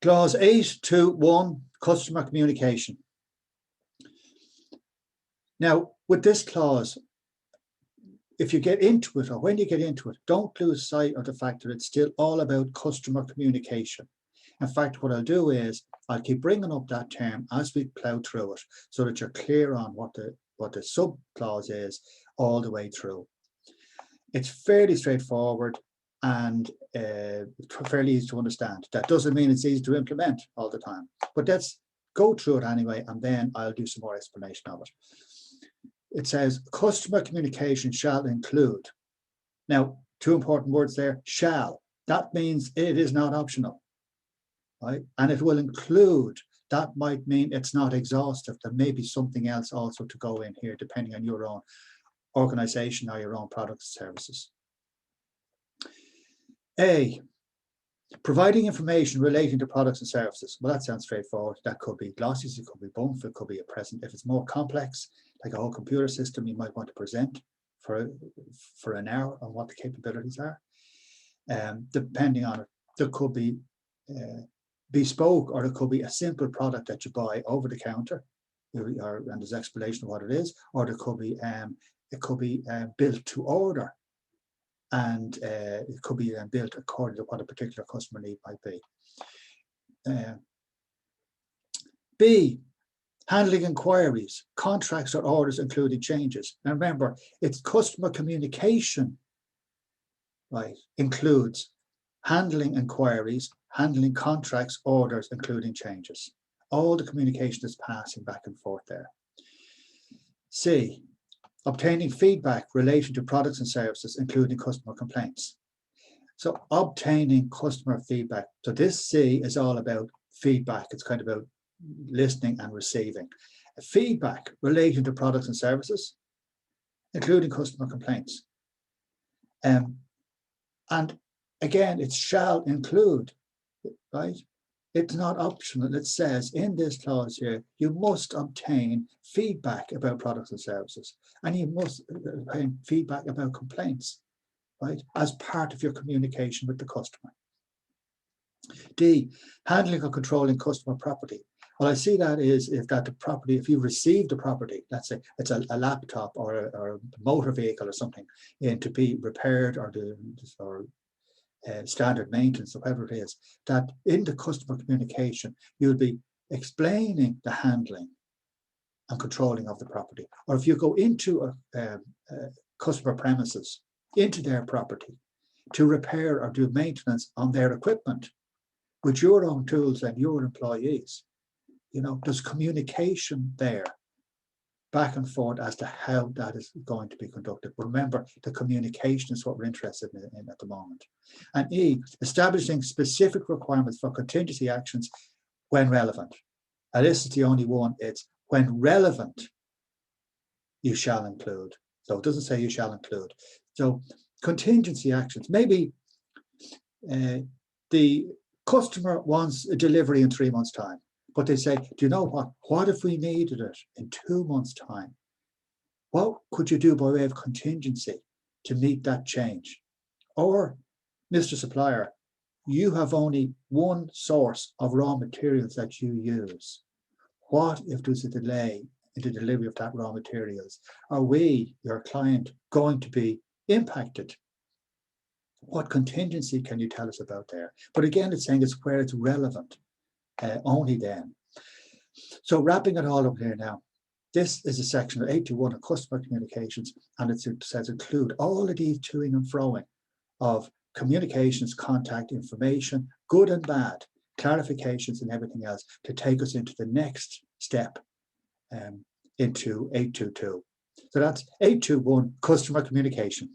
Clause 8.2.1, customer communication. Now, with this clause, if you get into it, or when you get into it, don't lose sight of the fact that it's still all about customer communication. In fact, what I'll do is I'll keep bringing up that term as we plow through it, so that you're clear on what the sub-clause is all the way through. It's fairly straightforward and fairly easy to understand. That doesn't mean it's easy to implement all the time, but let's go through it anyway, and then I'll do some more explanation of it. It says customer communication shall include. Now, two important words there, shall. That means it is not optional, right? And it will include. That might mean it's not exhaustive. There may be something else also to go in here, depending on your own organization or your own products and services. A, providing information relating to products and services. Well, that sounds straightforward. That could be glossies, it could be bump, it could be a present. If it's more complex, like a whole computer system, you might want to present for an hour on what the capabilities are. Depending on it, there could be bespoke, or it could be a simple product that you buy over the counter, and there's explanation of what it is, or it could be built to order. And it could be built according to what a particular customer need might be. B, handling inquiries, contracts or orders including changes. Now remember, it's customer communication, right, includes handling inquiries, handling contracts, orders, including changes. All the communication is passing back and forth there. C, obtaining feedback relating to products and services, including customer complaints. So obtaining customer feedback. So this C is all about feedback. It's kind of about listening and receiving. Feedback relating to products and services, including customer complaints. And again, it shall include, right? It's not optional. It says in this clause here, you must obtain feedback about products and services, and you must obtain feedback about complaints, right, as part of your communication with the customer. D, handling or controlling customer property. Well, I see that is if the property, if you receive the property, let's say it's a laptop or a motor vehicle or something, and to be repaired or standard maintenance or whatever it is, that in the customer communication, you'll be explaining the handling and controlling of the property. Or if you go into a customer premises, into their property, to repair or do maintenance on their equipment with your own tools and your employees, there's communication there, back and forth as to how that is going to be conducted. But remember, the communication is what we're interested in at the moment. And E, establishing specific requirements for contingency actions when relevant. And this is the only one, it's when relevant, you shall include. So it doesn't say you shall include. So contingency actions, maybe the customer wants a delivery in 3 months' time. But they say, do you know what? What if we needed it in 2 months' time? What could you do by way of contingency to meet that change? Or, Mr. Supplier, you have only one source of raw materials that you use. What if there's a delay in the delivery of that raw materials? Are we, your client, going to be impacted? What contingency can you tell us about there? But again, it's saying it's where it's relevant. Only then. So wrapping it all up here now, this is a section of 8.2.1 of customer communications, and it says include all of these toing and froing of communications, contact information, good and bad, clarifications and everything else to take us into the next step into 8.2.2. So that's 8.2.1 customer communication.